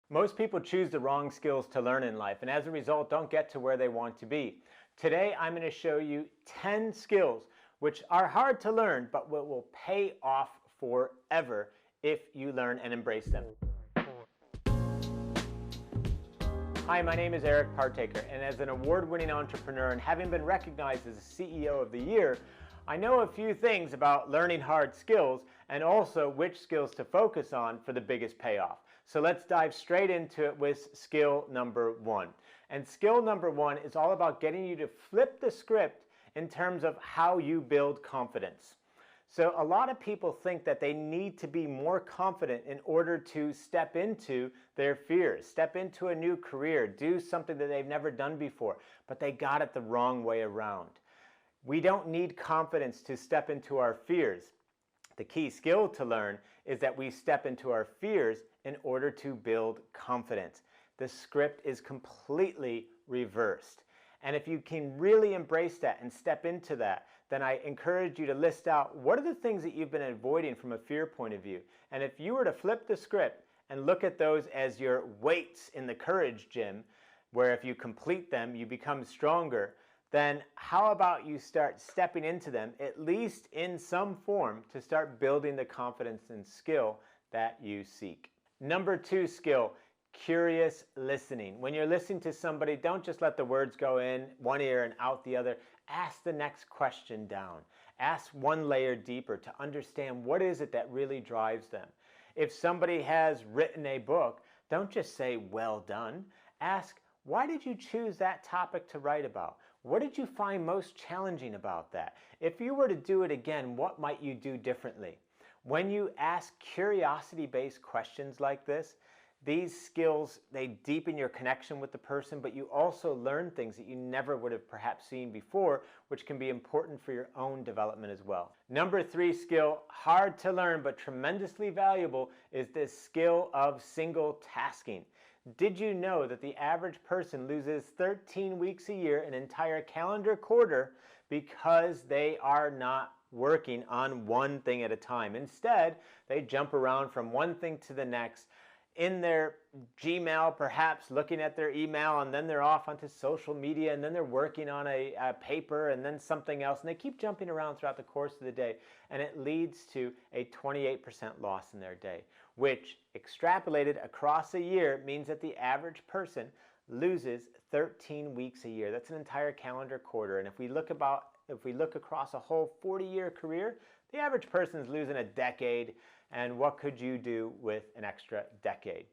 Most people choose the wrong skills to learn in life, and as a result, don't get to where they want to be. Today, I'm going to show you 10 skills which are hard to learn, but will pay off forever if you learn and embrace them. Hi, my name is Eric Partaker, and as an award-winning entrepreneur and having been recognized as a CEO of the Year, I know a few things about learning hard skills and also which skills to focus on for the biggest payoff. So let's dive straight into it with skill number one. And skill number one is all about getting you to flip the script in terms of how you build confidence. So a lot of people think that they need to be more confident in order to step into their fears, step into a new career, do something that they've never done before, but they got it the wrong way around. We don't need confidence to step into our fears. The key skill to learn is that we step into our fears in order to build confidence. The script is completely reversed. And if you can really embrace that and step into that, then I encourage you to list out what are the things that you've been avoiding from a fear point of view. And if you were to flip the script and look at those as your weights in the courage gym, where if you complete them, you become stronger, then how about you start stepping into them, at least in some form, to start building the confidence and skill that you seek. Number two skill, curious listening. When you're listening to somebody, don't just let the words go in one ear and out the other. Ask the next question down. Ask one layer deeper to understand what is it that really drives them. If somebody has written a book, don't just say, well done. Ask, why did you choose that topic to write about? What did you find most challenging about that? If you were to do it again, what might you do differently? When you ask curiosity-based questions like this, these skills, they deepen your connection with the person, but you also learn things that you never would have perhaps seen before, which can be important for your own development as well. Number three skill, hard to learn but tremendously valuable, is this skill of single tasking. Did you know that the average person loses 13 weeks a year, an entire calendar quarter, because they are not working on one thing at a time? Instead, they jump around from one thing to the next, in their Gmail, perhaps looking at their email, and then they're off onto social media, and then they're working on a paper, and then something else, and they keep jumping around throughout the course of the day, and it leads to a 28% loss in their day, which extrapolated across a year means that the average person loses 13 weeks a year. That's an entire calendar quarter, and if we look across a whole 40-year career, the average person is losing a decade. And what could you do with an extra decade?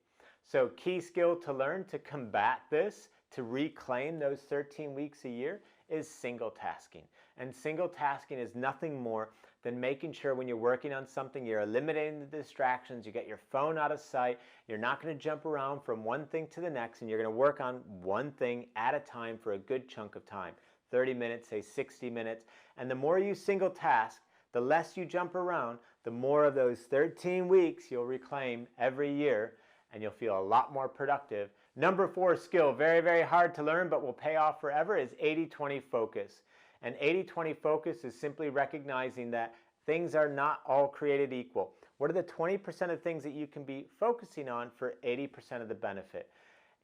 So key skill to learn to combat this, to reclaim those 13 weeks a year, is single tasking. And single tasking is nothing more than making sure when you're working on something, you're eliminating the distractions, you get your phone out of sight, you're not going to jump around from one thing to the next, and you're going to work on one thing at a time for a good chunk of time. 30 minutes, say 60 minutes. And the more you single task, the less you jump around, the more of those 13 weeks you'll reclaim every year, and you'll feel a lot more productive. Number four skill, very, very hard to learn but will pay off forever, is 80-20 focus. And 80-20 focus is simply recognizing that things are not all created equal. What are the 20% of things that you can be focusing on for 80% of the benefit?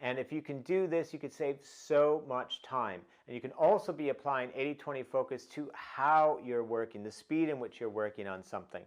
And if you can do this, you could save so much time. And you can also be applying 80-20 focus to how you're working, the speed in which you're working on something.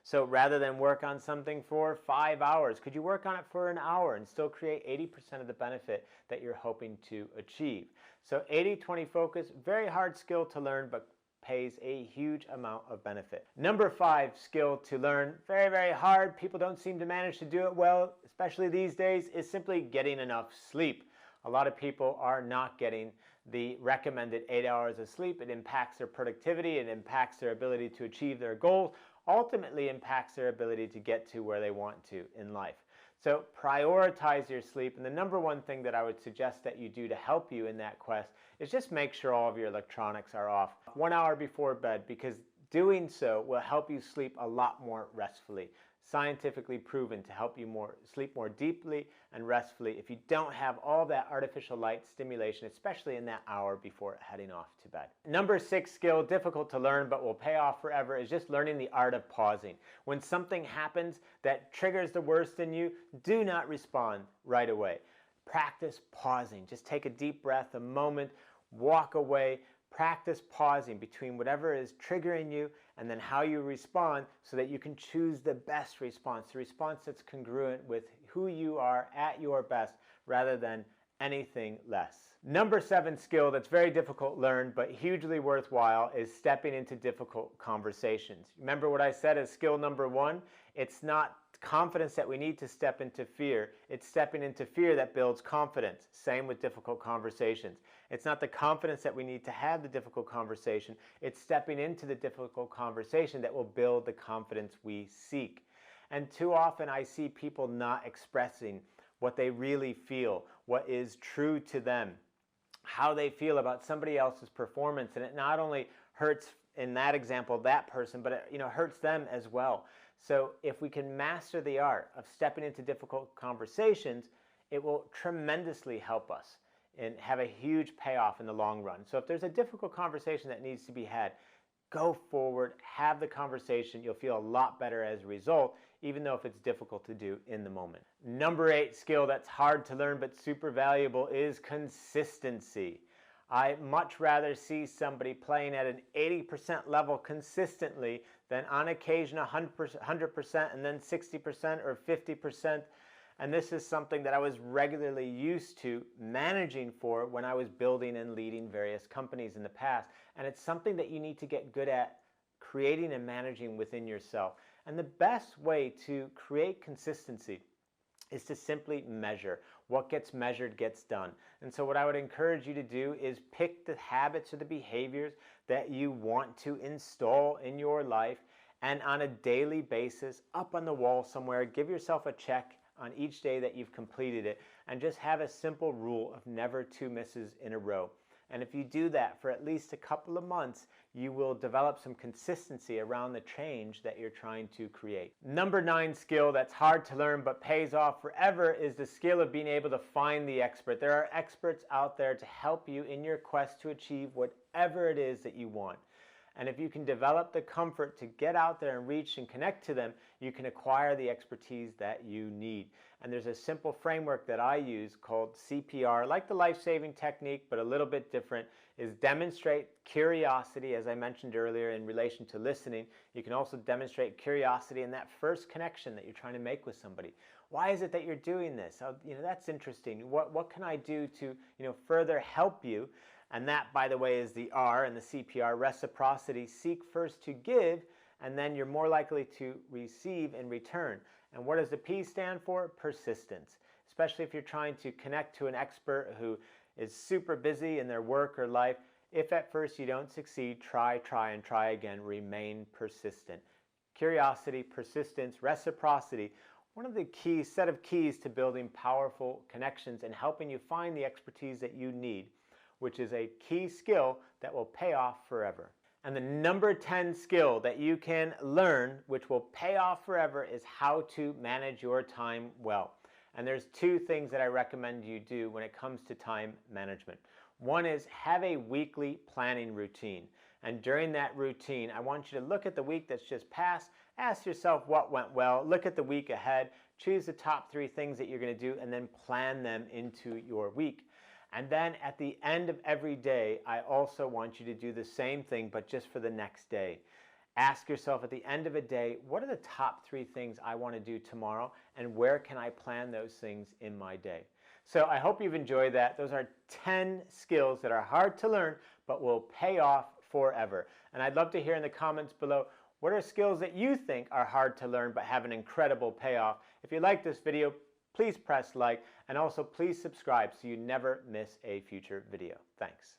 So rather than work on something for 5 hours, could you work on it for an hour and still create 80% of the benefit that you're hoping to achieve? So 80-20 focus, very hard skill to learn, but pays a huge amount of benefit. Number five skill to learn, very, very hard. People don't seem to manage to do it well, especially these days, is simply getting enough sleep. A lot of people are not getting the recommended 8 hours of sleep. It impacts their productivity, it impacts their ability to achieve their goals, ultimately impacts their ability to get to where they want to in life. So prioritize your sleep, and the number one thing that I would suggest that you do to help you in that quest is just make sure all of your electronics are off 1 hour before bed, because doing so will help you sleep a lot more restfully. scientifically proven to help you sleep more deeply and restfully if you don't have all that artificial light stimulation, especially in that hour before heading off to bed. Number 6 skill, difficult to learn but will pay off forever, is just learning the art of pausing. When something happens that triggers the worst in you, do not respond right away. Practice pausing. Just take a deep breath, a moment, walk away. Practice pausing between whatever is triggering you and then how you respond so that you can choose the best response, the response that's congruent with who you are at your best rather than anything less. Number 7 skill that's very difficult to learn but hugely worthwhile is stepping into difficult conversations. Remember what I said as skill number 1? It's not confidence that we need to step into fear. It's stepping into fear that builds confidence. Same with difficult conversations. It's not the confidence that we need to have the difficult conversation. It's stepping into the difficult conversation that will build the confidence we seek. And too often I see people not expressing what they really feel, what is true to them, how they feel about somebody else's performance. And it not only hurts, in that example, that person, but it hurts them as well. So if we can master the art of stepping into difficult conversations, it will tremendously help us and have a huge payoff in the long run. So if there's a difficult conversation that needs to be had, go forward, have the conversation. You'll feel a lot better as a result, even though if it's difficult to do in the moment. Number 8 skill that's hard to learn but super valuable is consistency. I much rather see somebody playing at an 80% level consistently than on occasion 100% and then 60% or 50%. And this is something that I was regularly used to managing for when I was building and leading various companies in the past. And it's something that you need to get good at creating and managing within yourself. And the best way to create consistency is to simply measure. What gets measured gets done. And so what I would encourage you to do is pick the habits or the behaviors that you want to install in your life, and on a daily basis, up on the wall somewhere, give yourself a check on each day that you've completed it, and just have a simple rule of never 2 misses in a row. And if you do that for at least a couple of months, you will develop some consistency around the change that you're trying to create. Number 9 skill that's hard to learn but pays off forever is the skill of being able to find the expert. There are experts out there to help you in your quest to achieve whatever it is that you want. And if you can develop the comfort to get out there and reach and connect to them, you can acquire the expertise that you need. And there's a simple framework that I use called CPR, like the life-saving technique, but a little bit different, is demonstrate curiosity, as I mentioned earlier in relation to listening. You can also demonstrate curiosity in that first connection that you're trying to make with somebody. Why is it that you're doing this? That's interesting. What can I do to further help you? And that, by the way, is the R in the CPR, reciprocity. Seek first to give, and then you're more likely to receive in return. And what does the P stand for? Persistence. Especially if you're trying to connect to an expert who is super busy in their work or life. If at first you don't succeed, try, and try again. Remain persistent. Curiosity, persistence, reciprocity. One of the set of keys to building powerful connections and helping you find the expertise that you need, which is a key skill that will pay off forever. And the number 10 skill that you can learn, which will pay off forever, is how to manage your time well. And there's 2 things that I recommend you do when it comes to time management. One is have a weekly planning routine. And during that routine, I want you to look at the week that's just passed, ask yourself what went well, look at the week ahead, choose the top 3 things that you're going to do, and then plan them into your week. And then at the end of every day, I also want you to do the same thing, but just for the next day. Ask yourself at the end of a day, what are the top 3 things I want to do tomorrow, and where can I plan those things in my day? So I hope you've enjoyed that. Those are 10 skills that are hard to learn, but will pay off forever. And I'd love to hear in the comments below, what are skills that you think are hard to learn but have an incredible payoff? If you like this video, please press like, and also please subscribe so you never miss a future video. Thanks.